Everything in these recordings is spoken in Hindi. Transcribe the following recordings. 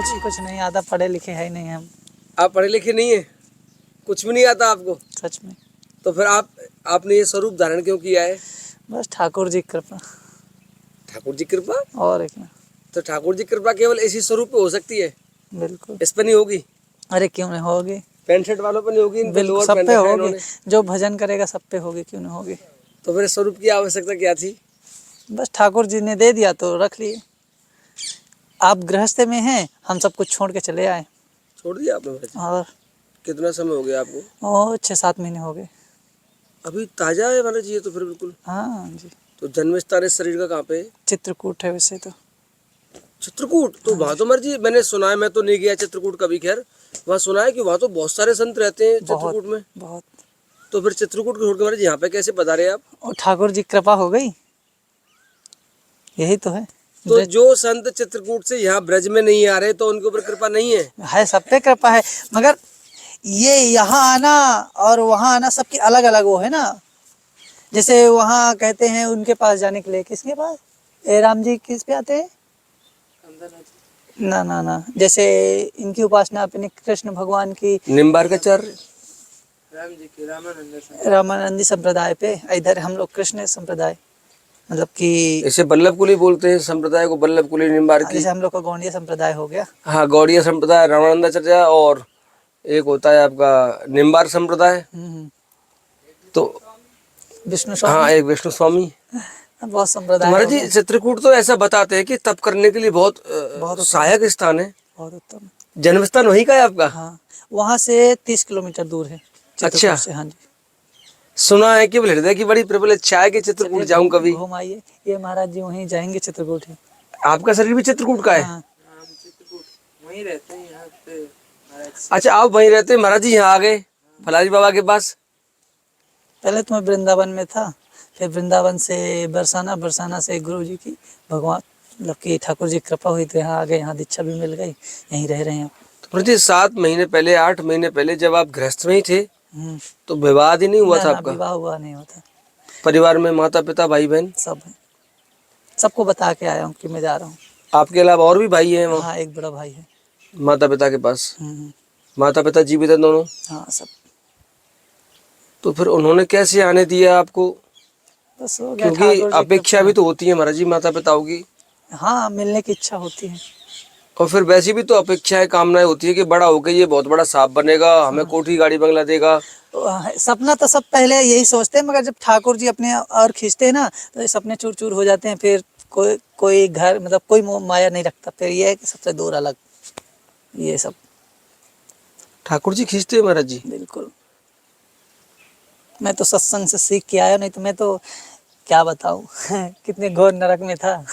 जी? कुछ नहीं आता, पढ़े लिखे है ही नहीं हम। आप पढ़े लिखे नहीं है, कुछ भी नहीं आता आपको? सच में। तो फिर आपने ये स्वरूप धारण क्यों किया है? बस ठाकुर जी की कृपा, ठाकुर जी कृपा। और एक ना। तो ठाकुर जी कृपा केवल इसी स्वरूप पे हो सकती है, बिल्कुल। इस पे नहीं होगी? अरे क्यों नहीं होगी, पैंट शर्ट वालों पे नहीं होगी? इन पे बिल्कुल लोअर सब पहन पे रखा है होगी। इन्होंने। जो भजन करेगा सब पे होगी, क्यों नहीं होगी। तो फिर इस स्वरूप की आवश्यकता क्या थी? बस ठाकुर जी ने दे दिया तो रख लिए। आप गृहस्थ में हैं, हम सब कुछ छोड़ के चले आए। छोड़ दिया आपने महाराज जी? और कितना समय हो गया आपको? 6-7 महीने हो गए। अभी ताजा है महाराज जी ये तो फिर बिल्कुल। हाँ जी। तो जन्म स्थान इस शरीर का कहाँ पे है? चित्रकूट है वैसे तो। चित्रकूट? तो वहाँ तो महाराज जी मैंने सुना है, मैं तो नहीं गया चित्रकूट कभी, खैर वहाँ सुना है कि वहाँ तो बहुत सारे संत रहते हैं बहुत चित्रकूट में। बहुत। तो फिर चित्रकूट को छोड़कर महाराज जी यहाँ पे कैसे पधारे आप? और ठाकुर जी की कृपा हो गई, यही तो है। तो जो संत चित्रकूट से यहाँ ब्रज में नहीं आ रहे तो उनके ऊपर कृपा नहीं है? सब पे कृपा है, मगर ये यहाँ आना और वहाँ आना सबकी अलग अलग वो है ना। जैसे वहाँ कहते हैं उनके पास जाने के लिए, किसके पास, ए राम जी किस पे आते हैं? ना ना ना, जैसे इनकी उपासना अपने कृष्ण भगवान की निम्बार्काचार्य राम जी की रामानंदी संप्रदाय पे, इधर हम लोग कृष्ण संप्रदाय, मतलब कि इसे बल्लभ कुली बोलते हैं, संप्रदाय को बल्लभ कुली निम्बार्की। जैसे हम लोग का गौड़ीय संप्रदाय हो गया। हाँ, गौड़ीय संप्रदाय रामानंदाचार्य, और एक होता है आपका निम्बार संप्रदाय। तो विष्णु हाँ, स्वामी, एक विष्णु स्वामी। बहुत संप्रदाय तुम्हारा हो जी गए। चित्रकूट तो ऐसा बताते हैं कि तप करने के लिए बहुत बहुत सहायक स्थान है। बहुत उत्तम। जन्म स्थान वहीं का है आपका? हाँ, वहाँ से 30 किलोमीटर दूर है चित्रकूट अच्छा। से। हाँ जी। सुना है कि हृदय की बड़ी प्रबल इच्छा है कि चित्रकूट जाऊं कभी। घूम आइए, ये महाराज जी वहीं जाएंगे चित्रकूट ही। आपका शरीर भी चित्रकूट का है? हाँ। हम चित्रकूट वहीं रहते हैं यहाँ पे महाराज। अच्छा, आप वहीं रहते हैं, महाराज जी यहाँ आ गए फलारी बाबा के पास? पहले तो मैं वृंदावन में था, फिर वृंदावन से बरसाना, बरसाना से गुरु जी की भगवान मतलब कि ठाकुर जी की कृपा हुई तो यहाँ आ गए, यहाँ दीक्षा भी मिल गई, यहीं रह रहे हैं। तो जी 7 महीने पहले, 8 महीने पहले जब आप गृहस्थ में ही थे तो विवाह ही नहीं हुआ था आपका? विवाह हुआ नहीं होता। परिवार में माता पिता भाई बहन सब है, सबको बता के आया हूँ कि मैं जा रहा हूँ। आपके अलावा और भी भाई हैं वहाँ? हाँ, एक बड़ा भाई है माता पिता के पास। माता पिता जीवित हैं दोनों? हाँ सब। तो फिर उन्होंने कैसे आने दिया आपको? बस हो गया, क्योंकि अपेक्षा भी तो होती है महाराज जी माता पिताओं की। हाँ, मिलने की इच्छा होती है। और फिर वैसी भी तो अपेक्षाएं कामनाएं होती है कि बड़ा होकर ये बहुत बड़ा सांप बनेगा, हमें कोठी गाड़ी बंगला देगा। सपना तो सब पहले यही सोचते हैं, मगर जब ठाकुर जी अपने और खींचते हैं ना तो ये सपने चूर चूर हो जाते हैं। फिर कोई घर मतलब कोई मोह माया नहीं रखता। फिर ये है कि सबसे दूर अलग, ये सब ठाकुर जी खींचते हैं महाराज जी? बिल्कुल। मैं तो सत्संग से सीख के आया, नहीं तो मैं तो क्या बताऊं कितने घोर नरक में था।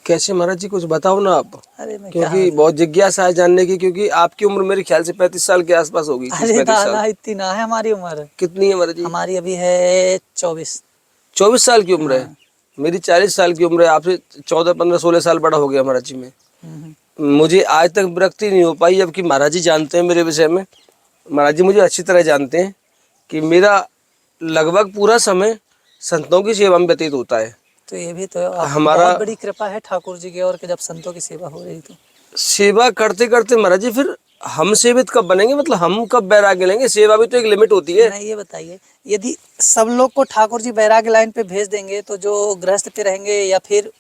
कैसे महाराज जी, कुछ बताओ ना आप। अरे मैं क्योंकि बहुत जिज्ञासा है जानने की, क्योंकि आपकी उम्र मेरे ख्याल से 35 साल के आसपास होगी। अरे दादा, इतनी ना है हमारी उम्र। कितनी है महाराज जी? हमारी अभी है 24 साल की उम्र है। मेरी 40 साल की उम्र है, आपसे 14, 15, 16 साल बड़ा हो गया महाराज जी में। मुझे आज तक विरक्ति नहीं हो पाई, जबकि महाराज जी जानते हैं मेरे विषय में। महाराज जी मुझे अच्छी तरह जानते हैं कि मेरा लगभग पूरा समय संतों की सेवा में व्यतीत होता है। तो ये भी तो हमारा बहुत बड़ी कृपा है ठाकुर जी की, और कि जब संतों की सेवा हो रही तो सेवा करते करते महाराज जी फिर हम सेवित कब बनेंगे? मतलब हम कब वैराग्य लेंगे? सेवा भी तो एक लिमिट होती है। नहीं, ये बताइए, यदि सब लोग को ठाकुर जी वैराग्य लाइन पे भेज देंगे तो जो गृहस्थ पे रहेंगे, या फिर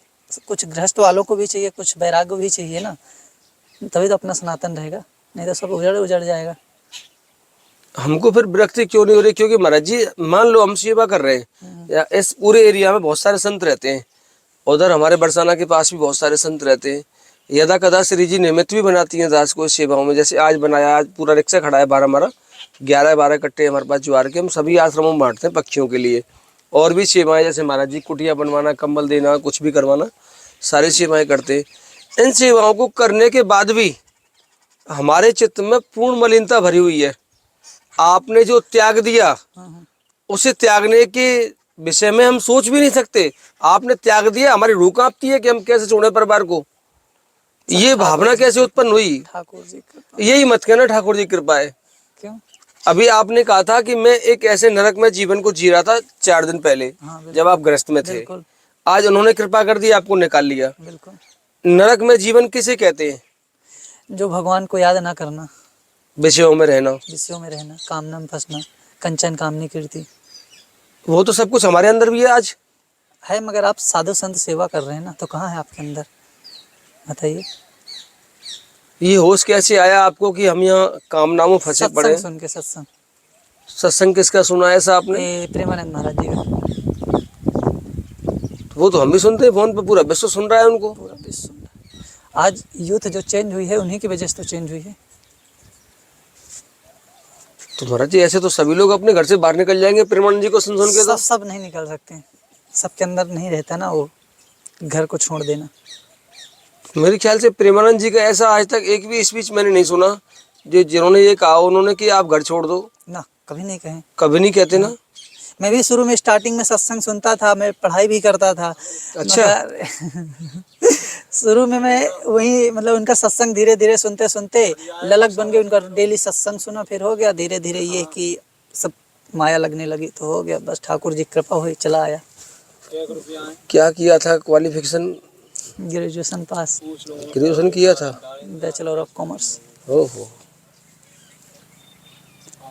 कुछ गृहस्थ वालों को भी चाहिए, कुछ वैराग्य भी चाहिए ना, तभी तो अपना सनातन रहेगा, नहीं तो सब उजड़ जाएगा। हमको फिर विरक्ति क्यों नहीं हो रही? क्योंकि महाराज जी मान लो हम सेवा कर रहे हैं, या इस पूरे एरिया में बहुत सारे संत रहते हैं, उधर हमारे बरसाना के पास भी बहुत सारे संत रहते हैं। यदा कदा श्री जी निमित्त भी बनाती हैं दास को सेवाओं में। जैसे आज बनाया, आज पूरा रिक्शा खड़ा है 11 कट्टे हमारे पास ज्वार के, हम सभी आश्रमों में बांटते हैं पक्षियों के लिए। और भी सेवाएं जैसे महाराज जी कुटिया बनवाना, कंबल देना, कुछ भी करवाना, सारी सेवाएं करते हैं। इन सेवाओं को करने के बाद भी हमारे चित्त में पूर्ण मलिनता भरी हुई है। आपने जो त्याग दिया उसे त्यागने के विषय में हम सोच भी नहीं सकते। आपने त्याग दिया, हमारी रूह कांपती है कि हम कैसे छोड़े परिवार को। ये भावना कैसे उत्पन्न हुई? ठाकुर जी कृपा। यही मत कहना ठाकुर जी कृपा है। क्यों? अभी आपने कहा था कि मैं एक ऐसे नरक में जीवन को जी रहा था 4 दिन पहले, जब आप गृहस्थ में थे। आज उन्होंने कृपा कर दी, आपको निकाल लिया। बिल्कुल। नरक में जीवन किसे कहते हैं? जो भगवान को याद ना करना, विषयों में रहना, विषयों में रहना, कामना में फंसना, कंचन कामनी कीर्ति वो तो सब कुछ हमारे अंदर भी है आज। है, मगर आप साधु संत सेवा कर रहे हैं ना, तो कहाँ है आपके अंदर, बताइए। ये होश कैसे आया आपको कि हम यहाँ कामनाओं में फंसे पड़े सत्संग हैं? सुन के, सत्संग सत्संग किसका सुना है ऐसा आपने? ये प्रेमानंद महाराज जी का। वो तो हम भी सुनते हैं, फोन पे पूरा विश्व सुन रहा है उनको। पूरा विश्व सुन रहा है। आज यूथ जो चेंज हुई है उन्हीं की वजह से तो चेंज हुई है। तो महाराज जी ऐसे तो सभी लोग अपने घर से बाहर निकल जाएंगे प्रेमानंद जी को सुन सुन के। तो सब नहीं निकल सकते हैं, सबके अंदर नहीं रहता ना वो घर को छोड़ देना। मेरे ख्याल से प्रेमानंद जी का ऐसा आज तक एक भी स्पीच मैंने नहीं सुना जिन्होंने ये कहा उन्होंने कि आप घर छोड़ दो। ना, कभी नहीं कहें। कभी नहीं कहते ना। मैं भी शुरू में स्टार्टिंग में सत्संग सुनता था, मैं पढ़ाई भी करता था। अच्छा। शुरू में मैं वही मतलब उनका सत्संग धीरे धीरे सुनते सुनते ललक बन गई, उनका डेली सत्संग सुना, फिर हो गया धीरे धीरे ये कि सब माया लगने लगी तो हो गया, बस ठाकुर जी कृपा हुई, चला आया। क्या किया था क्वालिफिकेशन? ग्रेजुएशन पास, ग्रेजुएशन किया था, बैचलर ऑफ कॉमर्स। ओहो।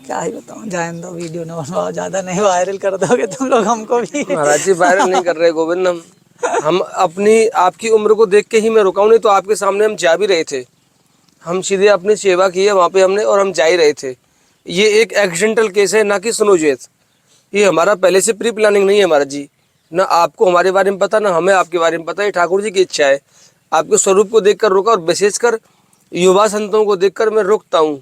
क्या ही बताऊं, जाए दो, वीडियो न बनवाओ, ज्यादा नहीं वायरल कर दोगे तुम लोग हमको भी। महाराज जी वायरल नहीं कर रहे गोविंद, हम अपनी आपकी उम्र को देख के ही मैं रुका हूं, नहीं तो आपके सामने हम जा भी रहे थे। हम सीधे अपनी सेवा की है वहाँ पे हमने, और हम जा ही रहे थे। ये एक एक्सीडेंटल केस है, ना कि सुनोजेत। ये हमारा पहले से प्री प्लानिंग नहीं है महाराज जी। ना आपको हमारे बारे में पता, ना हमें आपके बारे में पता। ये ठाकुर जी की इच्छा है। आपके स्वरूप को देखकर रुका, और विशेषकर युवा संतों को देखकर मैं रुकता हूँ,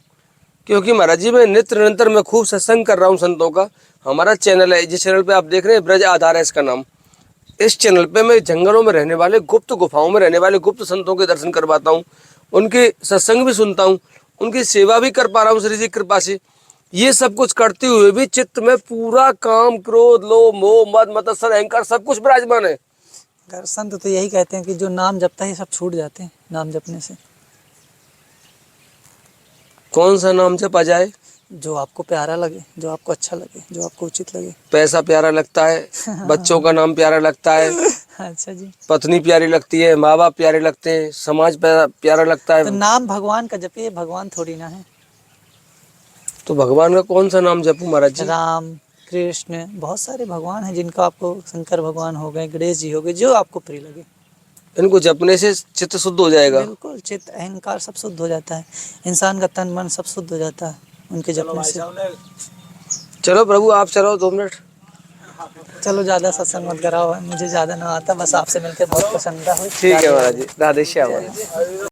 क्योंकि महाराज जी मैं नित्य निरंतर मैं खूब सत्संग कर रहा हूँ संतों का। हमारा चैनल है, जिस चैनल पे आप देख रहे हैं ब्रज आधार है इसका नाम। इस चैनल पे मैं जंगलों में रहने वाले, गुप्त गुफाओं में रहने वाले गुप्त संतों के दर्शन करवाता हूँ, उनके सत्संग भी सुनता हूँ, उनकी सेवा भी कर पा रहा हूँ श्री जी की कृपा से। ये सब कुछ करते हुए भी चित्त में पूरा काम, क्रोध, लोभ, मोह, मद, मत्सर, अहंकार सब कुछ विराजमान है। अगर संत तो यही कहते हैं कि जो नाम जपता है सब छूट जाते हैं नाम जपने से। कौन सा नाम जपा जाए? जो आपको प्यारा लगे, जो आपको अच्छा लगे, जो आपको उचित लगे। पैसा प्यारा लगता है, बच्चों का नाम प्यारा लगता है, अच्छा जी। पत्नी प्यारी लगती है, माँ बाप प्यारे लगते हैं, समाज प्यारा लगता है। तो नाम भगवान का जपिए, भगवान थोड़ी ना है। तो भगवान का कौन सा नाम जपूं महाराज जी? राम, कृष्ण, बहुत सारे भगवान हैं जिनका आपको, शंकर भगवान हो गए, गणेश जी हो गए, जो आपको प्रिय लगे। इनको जपने से चित्त शुद्ध हो जाएगा। बिल्कुल, चित्त, अहंकार सब शुद्ध हो जाता है, इंसान का तन मन सब शुद्ध हो जाता है उनके जपने से। चलो प्रभु आप चलो 2 मिनट। चलो ज्यादा सत्संग मत कराओ, मुझे ज्यादा ना आता, बस आपसे मिलकर बहुत प्रसन्नता हुई। ठीक है महाराज जी, राधे श्याम।